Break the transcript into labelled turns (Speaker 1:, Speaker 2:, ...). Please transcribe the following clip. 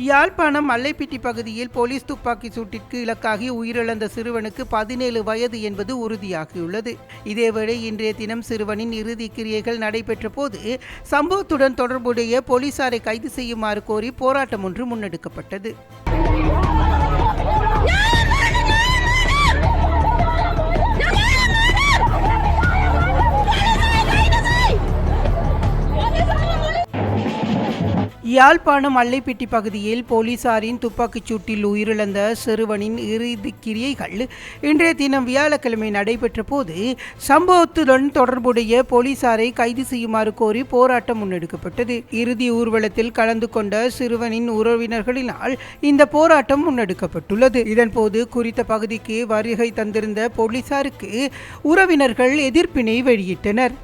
Speaker 1: யாழ்ப்பாணம் மல்லைப்பிட்டி பகுதியில் போலீஸ் துப்பாக்கி சூட்டிற்கு இலக்காகி உயிரிழந்த சிறுவனுக்கு 17 வயது என்பது உறுதியாகியுள்ளது. இதேவேளை இன்றைய தினம் சிறுவனின் இறுதி கிரியைகள் நடைபெற்ற போது சம்பவத்துடன் தொடர்புடைய போலீசாரை கைது செய்யுமாறு கோரி போராட்டம் ஒன்று முன்னெடுக்கப்பட்டது. யாழ்ப்பாணம் மல்லைப்பிட்டி பகுதியில் போலீசாரின் துப்பாக்கிச் சூட்டில் உயிரிழந்த சிறுவனின் இறுதி கிரியைகள் இன்றைய தினம் வியாழக்கிழமை நடைபெற்ற போது சம்பவத்துடன் தொடர்புடைய போலீசாரை கைது செய்யுமாறு கோரி போராட்டம் முன்னெடுக்கப்பட்டது. இறுதி ஊர்வலத்தில் கலந்து கொண்ட சிறுவனின் உறவினர்களினால் இந்த போராட்டம் முன்னெடுக்கப்பட்டுள்ளது. இதன்போது குறித்த பகுதிக்கு வருகை தந்திருந்த போலீசாருக்கு உறவினர்கள் எதிர்ப்பினை வெளியிட்டனர்.